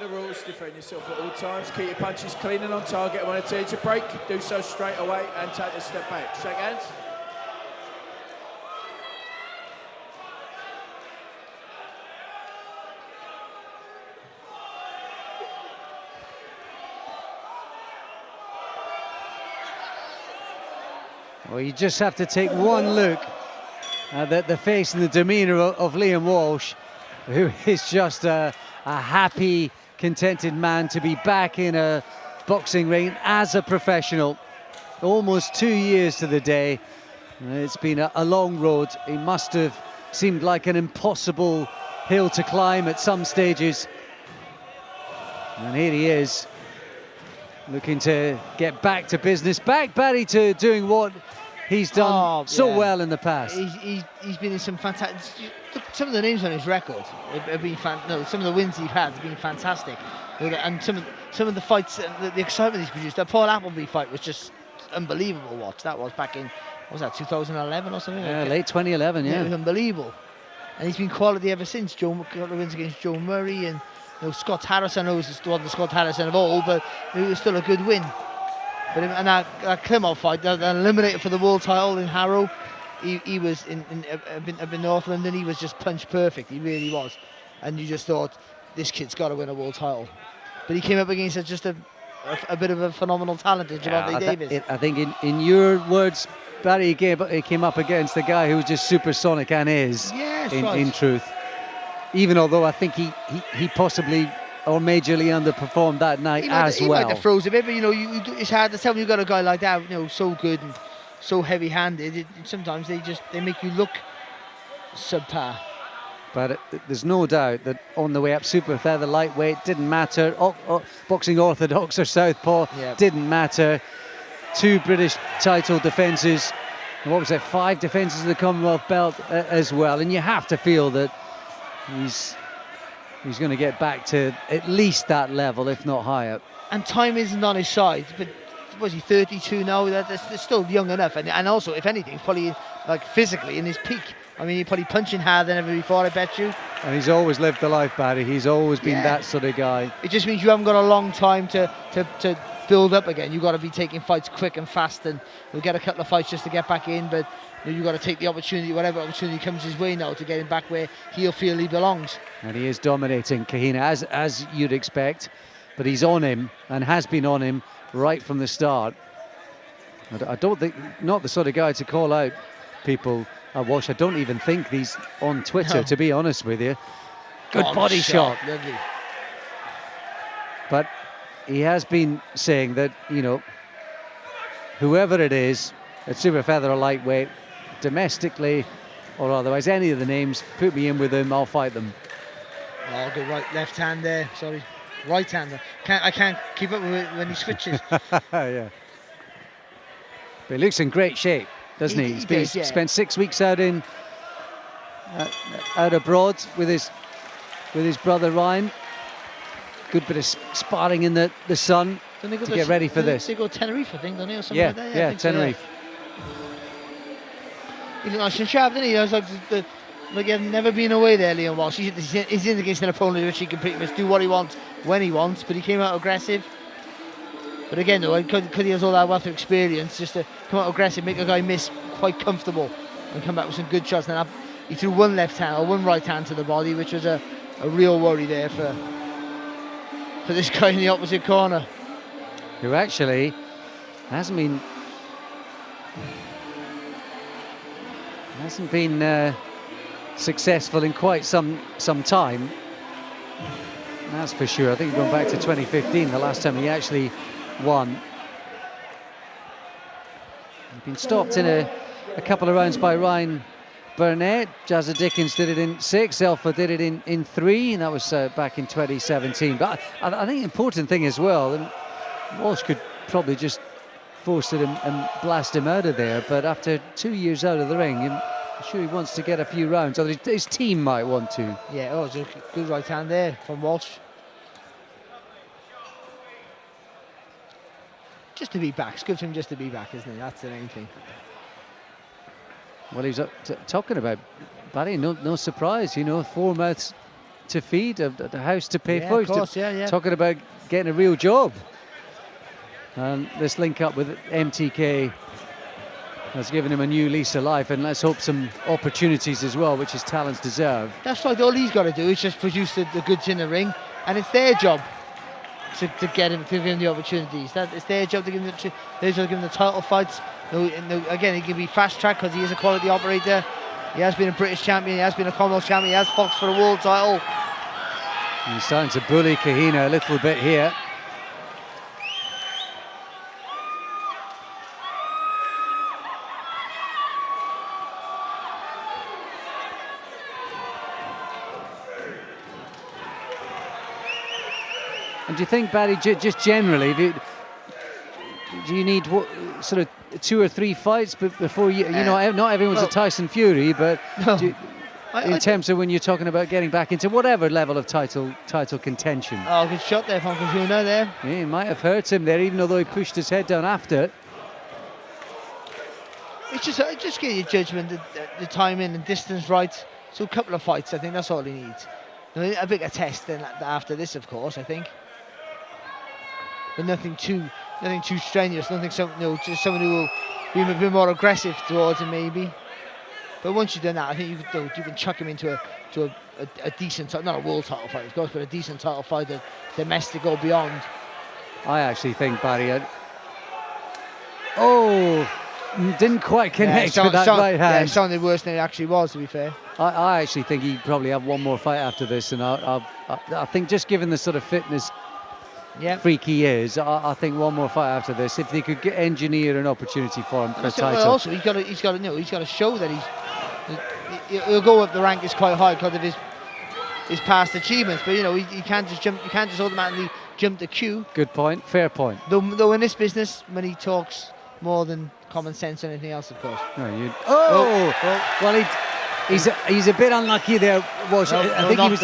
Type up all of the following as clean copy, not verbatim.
The rules, defend yourself at all times, keep your punches clean and on target. When I tell you to break, do so straight away and take a step back. Shake hands. Well, you just have to take one look at the face and the demeanour of Liam Walsh, who is just a happy, contented man to be back in a boxing ring as a professional. Almost 2 years to the day. It's been a long road. It must have seemed like an impossible hill to climb at some stages. And here he is, looking to get back to business, back, Barry, to doing what he's done well in the past. He's been in some fantastic. Some of the names on his record have been some of the wins he's had have been fantastic, and some of the fights, the excitement he's produced. That Paul Appleby fight was just unbelievable. Watch that was back in, what was that, 2011 or something? Yeah, late 2011. Yeah, it was unbelievable, and he's been quality ever since. Got the wins against Joe Murray and Scott Harrison. I know it wasn't the Scott Harrison of old, but it was still a good win. But and that Klimov fight, that eliminated for the world title in Harrow, he was up in North London. He was just punch perfect. He really was, and you just thought this kid's got to win a world title. But he came up against just a bit of a phenomenal talent in Gervonta Davis. I think in your words, Barry, he came up against the guy who was just supersonic and is. Yes, in truth. Even although I think he possibly or majorly underperformed that night he well. He might have froze a bit, but it's hard to tell when you've got a guy like that, so good and so heavy-handed. Sometimes they make you look subpar. But there's no doubt that on the way up, super feather, lightweight, didn't matter. Boxing orthodox or southpaw, didn't matter. 2 British title defences. What was it? 5 defences of the Commonwealth belt as well. And you have to feel that he's going to get back to at least that level, if not higher. And time isn't on his side, but was he 32 now? That's still young enough. And also, if anything, he's probably physically in his peak. I mean, he's probably punching harder than ever before, I bet you. And he's always lived the life, Barry. He's always been that sort of guy. It just means you haven't got a long time to build up again. You've got to be taking fights quick and fast, and you'll get a couple of fights just to get back in, but you've got to take the opportunity, whatever opportunity comes his way now, to get him back where he'll feel he belongs. And he is dominating Kahina, as you'd expect, but he's on him and has been on him right from the start. I don't think, not the sort of guy to call out people. Walsh, I don't even think he's on Twitter, to be honest with you. Good body shot. Lovely. But he has been saying that, whoever it is, at super feather or lightweight, domestically or otherwise, any of the names, put me in with them, I'll fight them. Oh, good left hand there, sorry. Right hand. I can't keep up with it when he switches. Yeah. But he looks in great shape, doesn't he? He's spent 6 weeks out abroad with his brother Ryan. Good bit of sparring in the sun to get ready for this. They go to Tenerife, I think, don't they, or something like that? Yeah, Tenerife. He looked nice and sharp, didn't he? I was like he had never been away there, Liam Walsh. He's in against an opponent which he can pretty much do what he wants when he wants, but he came out aggressive. But again, though, because he has all that wealth of experience, just to come out aggressive, make a guy miss quite comfortable, and come back with some good shots. And he threw one left hand or one right hand to the body, which was a real worry there for this guy in the opposite corner, who actually hasn't been successful in quite some time. That's for sure. I think going back to 2015, the last time he actually won. He's been stopped in a couple of rounds by Ryan Burnett. Jazza Dickens did it in 6. Elfa did it in 3, and that was back in 2017. But I think the important thing as well, and Walsh could probably just force it and blast him out of there, but after 2 years out of the ring, I'm sure he wants to get a few rounds, or his team might want to. Yeah, it's a good right hand there from Walsh. Just to be back. It's good for him just to be back, isn't it? That's the main thing. Well, he's talking about Barry, no surprise, 4 months to feed, a house to pay Yeah, for. of course, yeah. Talking about getting a real job. And this link up with MTK has given him a new lease of life, and let's hope some opportunities as well, which his talents deserve. That's right. All he's got to do is just produce the goods in the ring, and it's their job to get him, to give him the opportunities. It's their job to give him the title fights. Again, he can be fast track because he is a quality operator. He has been a British champion. He has been a Commonwealth champion. He has fought for the world title. And he's starting to bully Kahina a little bit here. And do you think, Barry, just generally, do you need sort of 2 or 3 fights before you know, not everyone's a Tyson Fury, but No. in terms of when you're talking about getting back into whatever level of title contention? Oh, good shot there from Kahuna there. Yeah, it might have hurt him there, even though he pushed his head down after. It's just get your judgment, the timing and distance right. So a couple of fights, I think that's all he needs. A bigger test than after this, of course, I think. But nothing too strenuous, just someone who will be a bit more aggressive towards him, maybe. But once you've done that, I think you can chuck him into a decent, not a world title fight, of course, but a decent title fight, a domestic or beyond. I actually think Barry didn't quite connect with that right hand. Yeah, it sounded worse than it actually was, to be fair. I actually think he'd probably have one more fight after this, and I think just given the sort of fitness freak he is, I think one more fight after this, if they could engineer an opportunity for him for a title. Well, also, he's got to show that he'll go up the rank is quite high because of his past achievements. But he can't just jump. You can't just automatically jump the queue. Good point. Fair point. Though in this business, money talks more than common sense and anything else, of course. No, well, he's a bit unlucky there. I think he was.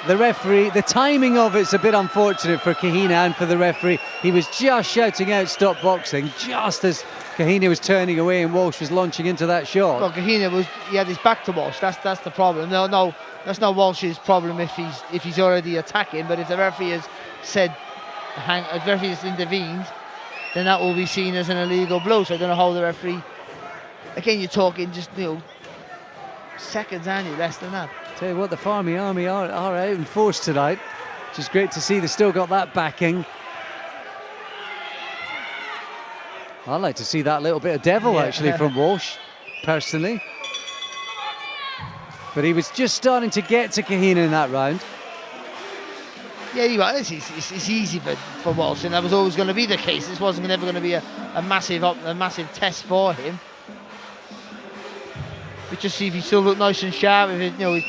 The referee, the timing of it's a bit unfortunate for Kahina and for the referee. He was just shouting out "stop boxing" just as Kahina was turning away and Walsh was launching into that shot. Well, Kahina he had his back to Walsh. That's the problem. No, that's not Walsh's problem if he's already attacking. But if the referee has if the referee has intervened, then that will be seen as an illegal blow. So I don't know how the referee. Again, you're talking just seconds, aren't you? Less than that. Tell you what, the Farmy Army are out in force tonight, which is great to see. They've still got that backing. I'd like to see that little bit of devil actually from Walsh, personally. But he was just starting to get to Kahina in that round. Yeah, it's easy for Walsh, and that was always going to be the case. This wasn't ever going to be a massive test for him. But just see if he still looked nice and sharp. If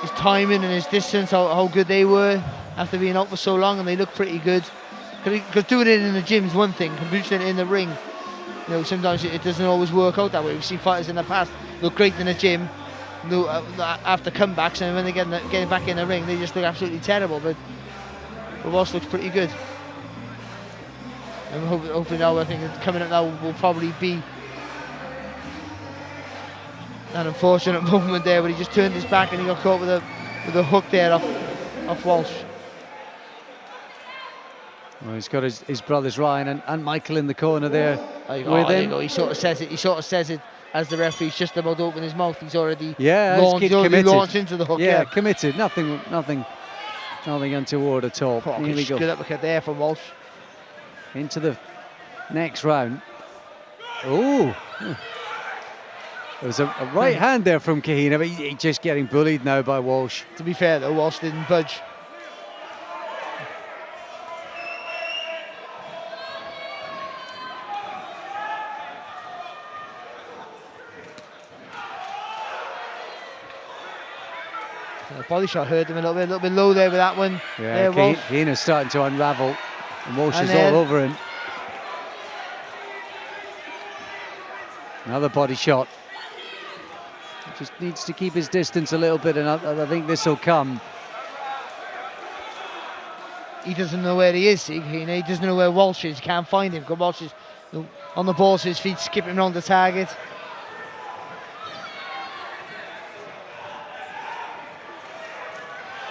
his timing and his distance, how good they were after being out for so long, and they look pretty good. Because doing it in the gym is one thing, producing it in the ring, sometimes it doesn't always work out that way. We've seen fighters in the past look great in the gym, after comebacks, and when they get back in the ring, they just look absolutely terrible. But Walsh looks pretty good. And hopefully now, I think coming up now will probably be an unfortunate moment there, but he just turned his back and he got caught with a hook there off Walsh. Well, he's got his brothers Ryan and Michael in the corner there with him. There you go. He sort of says it as the referee's just about to open his mouth. He's already launched into the hook. Yeah, committed. Nothing untoward at all. Here we go. Good uppercut there from Walsh. Into the next round. Oh. There was a right hand there from Kahina, but he's just getting bullied now by Walsh. To be fair though, Walsh didn't budge. Body shot hurt him a little bit low there with that one. Yeah, Kahina's starting to unravel, and Walsh is all over him. Another body shot. Just needs to keep his distance a little bit, and I think this will come. He doesn't know where he is, he doesn't know where Walsh is. He can't find him because Walsh is on the ball, so his feet skipping around the target.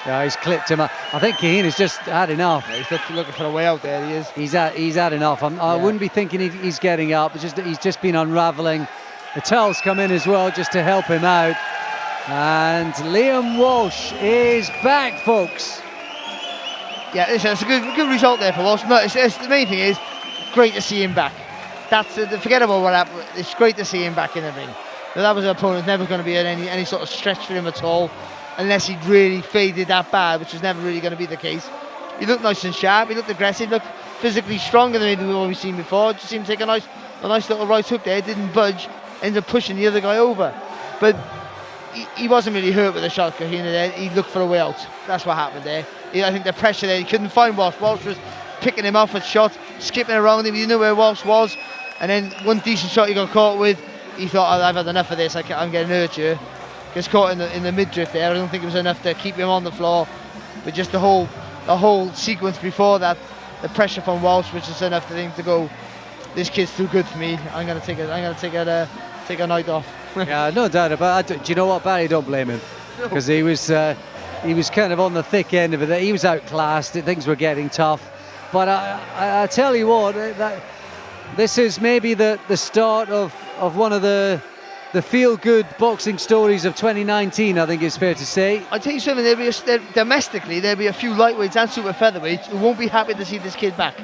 Yeah, he's clipped him. I think Kaheen has just had enough. Yeah, he's looking for a way out there. He is. He's had enough. I wouldn't be thinking he's getting up. It's just that he's just been unravelling. The towels come in as well just to help him out. And Liam Walsh is back, folks. Yeah, listen, it's a good result there for Walsh. No, it's the main thing is great to see him back. That's forget about what happened. It's great to see him back in the ring. But that was an opponent never going to be any sort of stretch for him at all, unless he'd really faded that bad, which was never really going to be the case. He looked nice and sharp. He looked aggressive. Looked physically stronger than we've seen before. Just seemed to take a nice little right hook there. Didn't budge. Ended up pushing the other guy over. But he wasn't really hurt with the shot, Kahina there. He looked for a way out. That's what happened there. I think the pressure there, he couldn't find Walsh. Walsh was picking him off with shots, skipping around him. He knew where Walsh was. And then one decent shot he got caught with, he thought, I've had enough of this, I'm getting hurt here. Gets caught in the midriff there. I don't think it was enough to keep him on the floor. But just the whole sequence before that, the pressure from Walsh, which is enough to think to go, this kid's too good for me. I'm gonna take a night off. Yeah, no doubt about it. Do you know what, Barry? Don't blame him, because he was kind of on the thick end of it. He was outclassed. Things were getting tough. But I tell you what, this is maybe the start of one of the feel-good boxing stories of 2019. I think it's fair to say. I'll tell you something. Domestically, there'll be a few lightweights and super featherweights who won't be happy to see this kid back.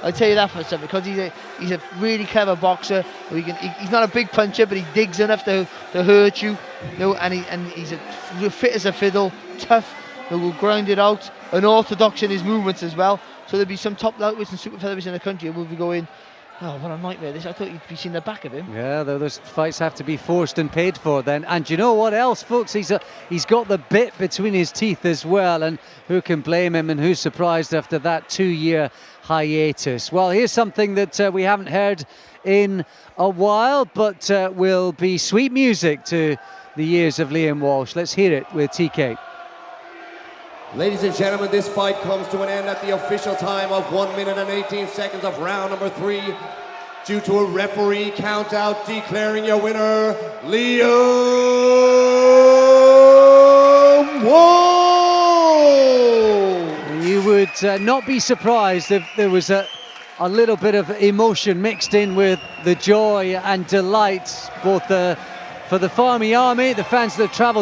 I'll tell you that for something, because he's a really clever boxer. He's not a big puncher, but he digs enough to hurt you. And he's fit as a fiddle, tough. He will grind it out, unorthodox in his movements as well. So there'll be some top lightweights and super featherweights in the country who will be going, oh, what a nightmare this. I thought you'd be seeing the back of him. Yeah, those fights have to be forced and paid for then. And you know what else, folks? He's got the bit between his teeth as well. And who can blame him, and who's surprised after that 2-year hiatus? Well, here's something that we haven't heard in a while, but will be sweet music to the years of Liam Walsh. Let's hear it with TK. Ladies and gentlemen, this fight comes to an end at the official time of 1 minute and 18 seconds of round number 3. Due to a referee count out, declaring your winner, Liam Walsh! You would not be surprised if there was a little bit of emotion mixed in with the joy and delight, both for the Farmy Army, the fans that have travelled